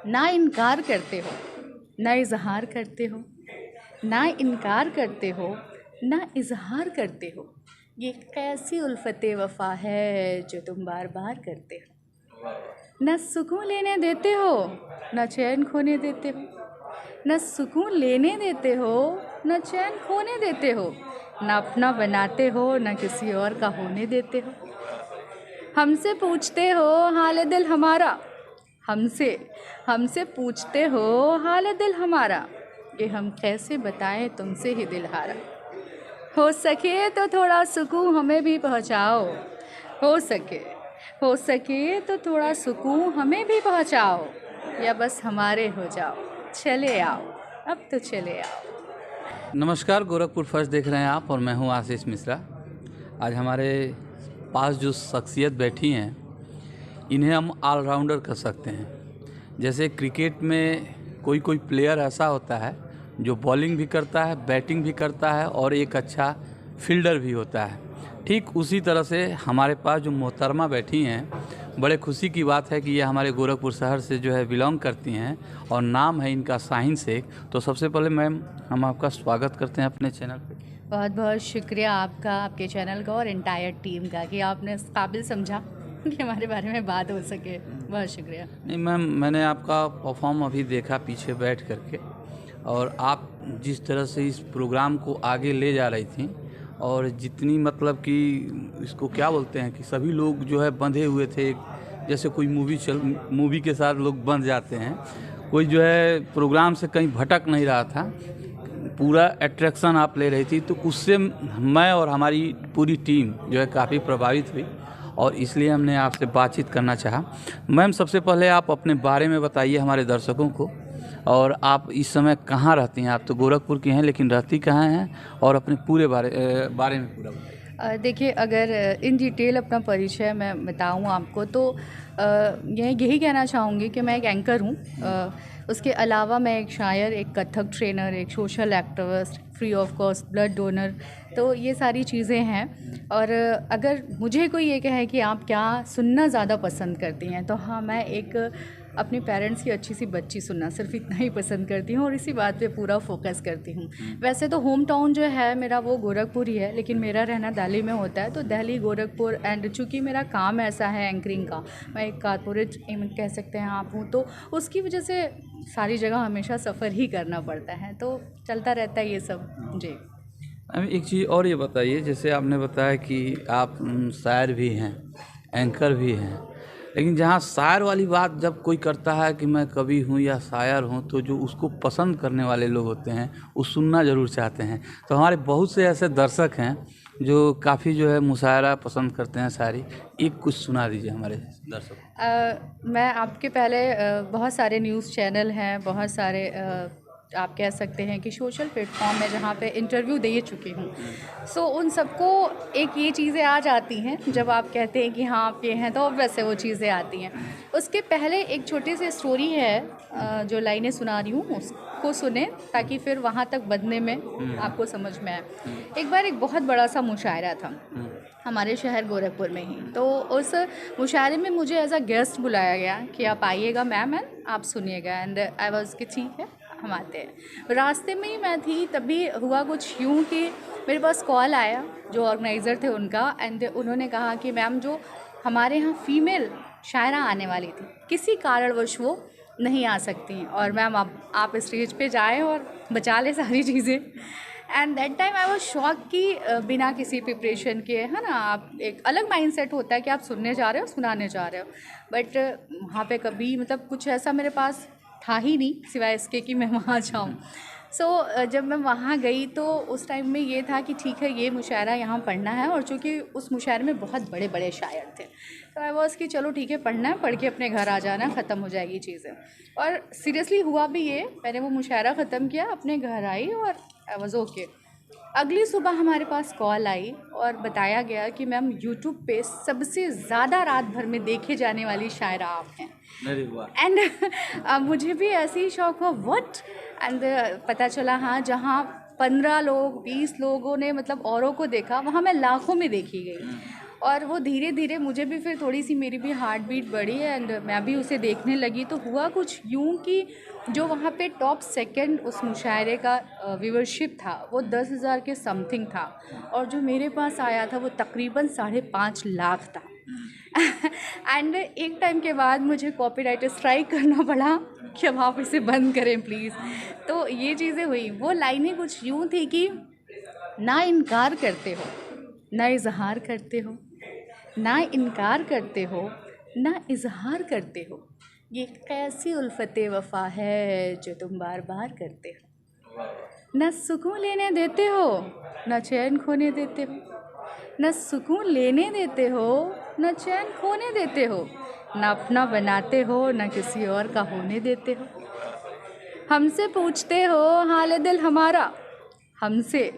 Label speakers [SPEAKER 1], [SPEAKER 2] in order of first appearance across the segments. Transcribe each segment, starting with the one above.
[SPEAKER 1] ना इनकार करते हो ना इजहार करते हो, ना इनकार करते हो ना इजहार करते हो, ये कैसी उल्फते वफा है जो तुम बार बार करते हो। न सुकून लेने देते हो न चैन खोने देते हो, न सुकून लेने देते हो न चैन खोने देते हो, न अपना बनाते हो न किसी और का होने देते हो। हमसे पूछते हो हाल दिल हमारा, हमसे हमसे पूछते हो हाल दिल हमारा, कि हम कैसे बताएं तुमसे ही दिल हारा। हो सके तो थोड़ा सुकून हमें भी पहुंचाओ, हो सके तो थोड़ा सुकून हमें भी पहुंचाओ, या बस हमारे हो जाओ, चले आओ अब तो चले आओ।
[SPEAKER 2] नमस्कार, गोरखपुर फर्स्ट देख रहे हैं आप और मैं हूं आशीष मिश्रा। आज हमारे पास जो शख्सियत बैठी हैं इन्हें हम ऑलराउंडर कह सकते हैं। जैसे क्रिकेट में कोई प्लेयर ऐसा होता है जो बॉलिंग भी करता है, बैटिंग भी करता है और एक अच्छा फील्डर भी होता है। ठीक उसी तरह से हमारे पास जो मोहतरमा बैठी हैं, बड़े खुशी की बात है कि ये हमारे गोरखपुर शहर से जो है बिलोंग करती हैं और नाम है इनका शाहीन शेख। तो सबसे पहले मैम, हम आपका स्वागत करते हैं अपने चैनल पे।
[SPEAKER 1] बहुत बहुत शुक्रिया आपका, आपके चैनल का और एंटायर टीम का कि आपने इस काबिल समझा कि हमारे बारे में बात हो सके। बहुत शुक्रिया।
[SPEAKER 2] नहीं मैम, मैंने आपका परफॉर्म अभी देखा पीछे बैठ करके, और आप जिस तरह से इस प्रोग्राम को आगे ले जा रही थी और जितनी मतलब कि इसको क्या बोलते हैं कि सभी लोग जो है बंधे हुए थे, जैसे कोई मूवी के साथ लोग बंध जाते हैं, कोई जो है प्रोग्राम से कहीं भटक नहीं रहा था, पूरा अट्रैक्शन आप ले रही थी। तो उससे मैं और हमारी पूरी टीम जो है काफ़ी प्रभावित हुई और इसलिए हमने आपसे बातचीत करना चाहा। मैम, सबसे पहले आप अपने बारे में बताइए हमारे दर्शकों को, और आप इस समय कहाँ रहती हैं? आप तो गोरखपुर की हैं लेकिन रहती कहाँ हैं, और अपने पूरे बारे में पूरा बताइए।
[SPEAKER 1] देखिए, अगर इन डिटेल अपना परिचय मैं बताऊं आपको तो यही कहना चाहूँगी कि मैं एक एंकर हूँ। उसके अलावा मैं एक शायर, एक कथक ट्रेनर, एक social activist, free of cost blood donor, तो ये सारी चीज़ें हैं। और अगर मुझे कोई ये कहे कि आप क्या सुनना ज़्यादा पसंद करती हैं, तो हाँ, मैं एक अपने पेरेंट्स की अच्छी सी बच्ची सुनना सिर्फ इतना ही पसंद करती हूँ और इसी बात पे पूरा फोकस करती हूँ। वैसे तो होम टाउन जो है मेरा वो गोरखपुर ही है, लेकिन मेरा रहना दिल्ली में होता है, तो दिल्ली, गोरखपुर, एंड चूँकि मेरा काम ऐसा है एंकरिंग का, मैं एक कारपोरेट कह सकते हैं आप हूँ, तो उसकी वजह से सारी जगह हमेशा सफ़र ही करना पड़ता है, तो चलता रहता है ये सब जी।
[SPEAKER 2] एक चीज़ और ये बताइए, जैसे आपने बताया कि आप शायर भी हैं, एंकर भी हैं, लेकिन जहाँ शायर वाली बात जब कोई करता है कि मैं कवि हूँ या शायर हूँ, तो जो उसको पसंद करने वाले लोग होते हैं वो सुनना ज़रूर चाहते हैं। तो हमारे बहुत से ऐसे दर्शक हैं जो काफ़ी जो है मुशायरा पसंद करते हैं, शायरी। एक कुछ सुना दीजिए हमारे दर्शकों।
[SPEAKER 1] मैं आपके पहले बहुत सारे न्यूज़ चैनल हैं, बहुत सारे आप कह सकते हैं कि सोशल प्लेटफॉर्म है जहाँ पे इंटरव्यू दे चुकी हूँ। सो उन सबको एक ये चीज़ें आ जाती हैं जब आप कहते हैं कि हाँ आप ये हैं, तो वैसे वो चीज़ें आती हैं। उसके पहले एक छोटी सी स्टोरी है जो लाइनें सुना रही हूँ, उसको सुने ताकि फिर वहाँ तक बदलने में आपको समझ में आए। एक बार एक बहुत बड़ा सा मुशायरा था हमारे शहर गोरखपुर में ही, तो उस मुशायरे में मुझे एज अ गेस्ट बुलाया गया कि आप आइएगा मैम एंड आप सुनिएगा, एंड आई वाज कि ठीक है हम आते हैं। रास्ते में ही मैं थी, तभी हुआ कुछ यूँ कि मेरे पास कॉल आया जो ऑर्गेनाइज़र थे उनका, एंड उन्होंने कहा कि मैम जो हमारे यहाँ फ़ीमेल शायरा आने वाली थी, किसी कारणवश वो नहीं आ सकती, और मैम आप स्टेज पे जाएँ और बचा ले सारी चीज़ें। And that time I was shock कि बिना किसी प्रिपरेशन के, है ना, आप एक अलग माइंडसेट होता है कि आप सुनने जा रहे हो, सुनाने जा रहे हो, बट वहाँ पे कभी मतलब कुछ ऐसा मेरे पास था ही नहीं सिवाय इसके कि मैं वहाँ जाऊँ। सो जब मैं वहाँ गई तो उस टाइम में ये था कि ठीक है ये मुशायरा यहाँ पढ़ना है, और चूँकि उस मुशायरे में बहुत बड़े बड़े शायर थे, तो आई वॉज कि चलो ठीक है पढ़ना है, पढ़ के अपने घर आ जाना, ख़त्म हो जाएगी चीज़ें। और सीरियसली हुआ भी ये, मैंने वो मुशायरा ख़त्म किया, अपने घर आई और आई वॉज ओके। अगली सुबह हमारे पास कॉल आई और बताया गया कि मैम यूट्यूब पे सबसे ज़्यादा रात भर में देखे जाने वाली शायरा आप हैं। एंड मुझे भी ऐसे ही शौक हुआ, व्हाट, एंड पता चला हाँ, जहाँ 15 लोग 20 लोगों ने मतलब औरों को देखा, वहाँ मैं लाखों में देखी गई। और वो धीरे धीरे मुझे भी फिर थोड़ी सी मेरी भी हार्ट बीट बढ़ी एंड मैं भी उसे देखने लगी। तो हुआ कुछ यूँ कि जो वहाँ पे टॉप सेकंड उस मुशायरे का व्यूअरशिप था वो 10,000 के समथिंग था, और जो मेरे पास आया था वो तकरीबन 5.5 लाख था। एंड एक टाइम के बाद मुझे कॉपीराइट स्ट्राइक करना पड़ा कि अब आप इसे बंद करें प्लीज़। तो ये चीज़ें हुई। वो लाइनें कुछ यूँ थी कि ना इनकार करते हो ना इजहार करते हो, ना इनकार करते हो ना इजहार करते हो, ये कैसी उल्फते वफा है जो तुम बार बार करते हो। न सुकून लेने देते हो न चैन खोने देते हो, न सुकून लेने देते हो न चैन खोने देते हो, न अपना बनाते हो न किसी और का होने देते हो। हमसे पूछते हो हाल दिल हमारा, हमसे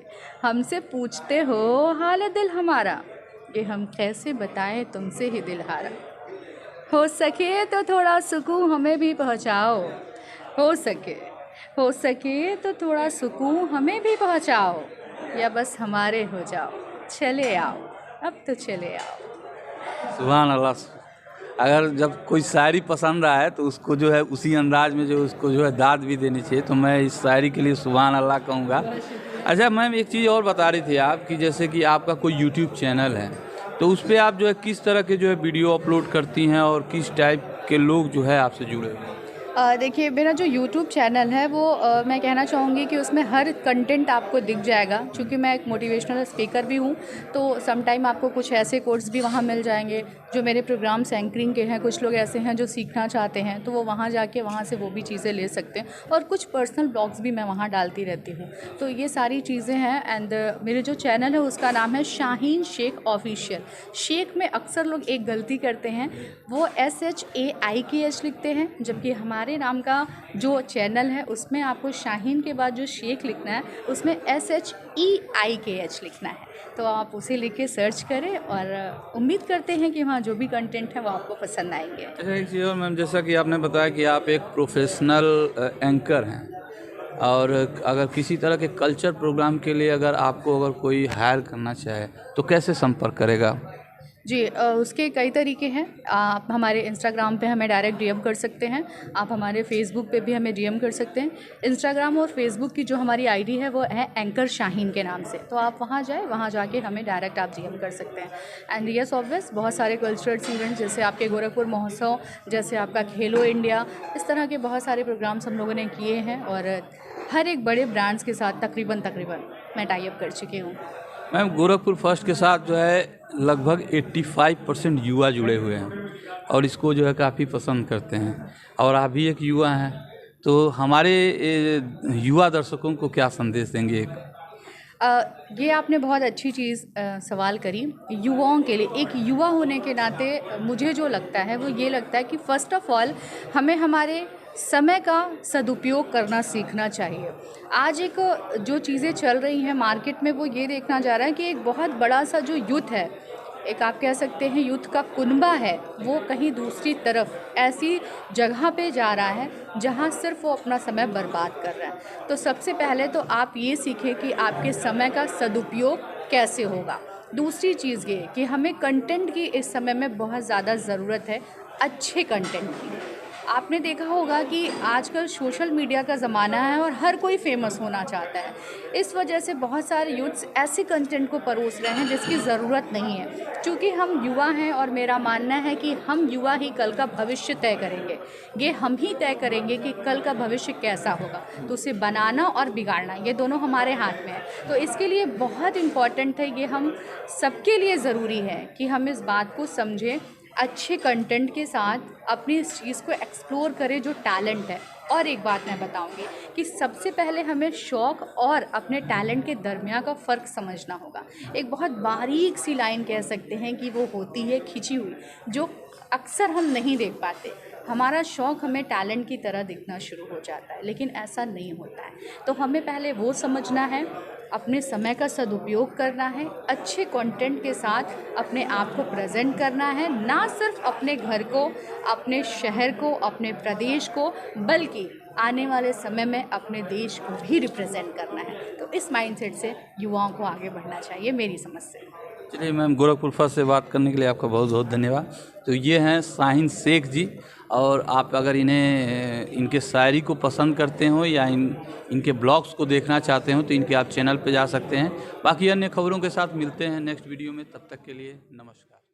[SPEAKER 1] हमसे पूछते हो हाल दिल हमारा, कि हम कैसे बताएं तुमसे ही दिल हारा। हो सके तो थोड़ा सुकून हमें भी पहुंचाओ, हो सके तो थोड़ा सुकून हमें भी पहुंचाओ, या बस हमारे हो जाओ, चले आओ अब तो चले आओ।
[SPEAKER 2] सुभान अल्लाह। अगर जब कोई शायरी पसंद आए तो उसको जो है उसी अंदाज में जो उसको जो है दाद भी देनी चाहिए, तो मैं इस शायरी के लिए सुभान अल्लाह कहूँगा। अच्छा मैम, एक चीज़ और बता रही थी आप कि जैसे कि आपका कोई यूट्यूब चैनल है, तो उस पर आप जो है किस तरह के जो है वीडियो अपलोड करती हैं और किस टाइप के लोग जो है आपसे जुड़े हुए हैं?
[SPEAKER 1] देखिए मेरा जो यूट्यूब चैनल है वो मैं कहना चाहूँगी कि उसमें हर कंटेंट आपको दिख जाएगा, क्योंकि मैं एक मोटिवेशनल स्पीकर भी हूँ। तो सम टाइम आपको कुछ ऐसे कोर्स भी वहाँ मिल जाएंगे जो मेरे प्रोग्राम्स एंकरिंग के हैं। कुछ लोग ऐसे हैं जो सीखना चाहते हैं तो वो वहाँ जाके वहाँ से वो भी चीज़ें ले सकते हैं, और कुछ पर्सनल ब्लॉग्स भी मैं वहाँ डालती रहती हूँ। तो ये सारी चीज़ें हैं। एंड मेरे जो चैनल है उसका नाम है शाहीन शेख ऑफिशियल। शेख में अक्सर लोग एक गलती करते हैं, वो SHAIKH लिखते हैं, जबकि हमारे नाम का जो चैनल है उसमें आपको शाहीन के बाद जो शेख लिखना है उसमें SHEIKH लिखना है। तो आप उसे लिख के सर्च करें, और उम्मीद करते हैं कि वहाँ जो भी कंटेंट है वो आपको पसंद आएंगे।
[SPEAKER 2] अच्छा एक चीज़ और मैम, जैसा कि आपने बताया कि आप एक प्रोफेशनल एंकर हैं, और अगर किसी तरह के कल्चर प्रोग्राम के लिए अगर कोई हायर करना चाहे तो कैसे संपर्क करेगा?
[SPEAKER 1] जी उसके कई तरीके हैं। आप हमारे इंस्टाग्राम पे हमें डायरेक्ट डीएम कर सकते हैं, आप हमारे फेसबुक पे भी हमें डीएम कर सकते हैं। इंस्टाग्राम और फेसबुक की जो हमारी आईडी है वो है एंकर शाहीन के नाम से, तो आप वहाँ जाए, वहाँ जाके हमें डायरेक्ट आप डीएम कर सकते हैं। एंड यस ऑब्वियस बहुत सारे कल्चरल इवेंट्स जैसे आपके गोरखपुर महोत्सव, जैसे आपका खेलो इंडिया, इस तरह के बहुत सारे प्रोग्राम्स हम लोगों ने किए हैं, और हर एक बड़े ब्रांड्स के साथ तकरीबन मैं टाई अप कर चुकी हूँ।
[SPEAKER 2] मैम गोरखपुर फर्स्ट के साथ जो है लगभग 85% युवा जुड़े हुए हैं और इसको जो है काफ़ी पसंद करते हैं, और आप भी एक युवा हैं, तो हमारे युवा दर्शकों को क्या संदेश देंगे?
[SPEAKER 1] ये आपने बहुत अच्छी चीज़ सवाल करी। युवाओं के लिए, एक युवा होने के नाते मुझे जो लगता है वो ये लगता है कि फ़र्स्ट ऑफ़ ऑल हमें हमारे समय का सदुपयोग करना सीखना चाहिए। आज एक जो चीज़ें चल रही हैं मार्केट में वो ये देखना जा रहा है कि एक बहुत बड़ा सा जो यूथ है, एक आप कह सकते हैं यूथ का कुनबा है, वो कहीं दूसरी तरफ ऐसी जगह पे जा रहा है जहाँ सिर्फ वो अपना समय बर्बाद कर रहा है। तो सबसे पहले तो आप ये सीखें कि आपके समय का सदुपयोग कैसे होगा। दूसरी चीज़ ये कि हमें कंटेंट की इस समय में बहुत ज़्यादा ज़रूरत है, अच्छे कंटेंट की। आपने देखा होगा कि आजकल सोशल मीडिया का ज़माना है और हर कोई फेमस होना चाहता है। इस वजह से बहुत सारे यूथ्स ऐसे कंटेंट को परोस रहे हैं जिसकी ज़रूरत नहीं है। क्योंकि हम युवा हैं और मेरा मानना है कि हम युवा ही कल का भविष्य तय करेंगे। ये हम ही तय करेंगे कि कल का भविष्य कैसा होगा, तो उसे बनाना और बिगाड़ना ये दोनों हमारे हाथ में है। तो इसके लिए बहुत इम्पॉर्टेंट है, ये हम सबके लिए ज़रूरी है कि हम इस बात को समझें, अच्छे कंटेंट के साथ अपनी इस चीज़ को एक्सप्लोर करें जो टैलेंट है। और एक बात मैं बताऊंगी कि सबसे पहले हमें शौक़ और अपने टैलेंट के दरमियान का फ़र्क समझना होगा। एक बहुत बारीक सी लाइन कह सकते हैं कि वो होती है खिंची हुई, जो अक्सर हम नहीं देख पाते। हमारा शौक़ हमें टैलेंट की तरह दिखना शुरू हो जाता है, लेकिन ऐसा नहीं होता है। तो हमें पहले वो समझना है, अपने समय का सदुपयोग करना है, अच्छे कंटेंट के साथ अपने आप को प्रेजेंट करना है, ना सिर्फ अपने घर को, अपने शहर को, अपने प्रदेश को, बल्कि आने वाले समय में अपने देश को भी रिप्रेजेंट करना है। तो इस माइंडसेट से युवाओं को आगे बढ़ना चाहिए मेरी समझ से।
[SPEAKER 2] चलिए मैम, गोरखपुर फर्स्ट से बात करने के लिए आपका बहुत बहुत धन्यवाद। तो ये हैं शाहीन शेख जी, और आप अगर इन्हें इनके शायरी को पसंद करते हो या इनके ब्लॉग्स को देखना चाहते हो तो इनके आप चैनल पे जा सकते हैं। बाकी अन्य खबरों के साथ मिलते हैं नेक्स्ट वीडियो में, तब तक के लिए नमस्कार।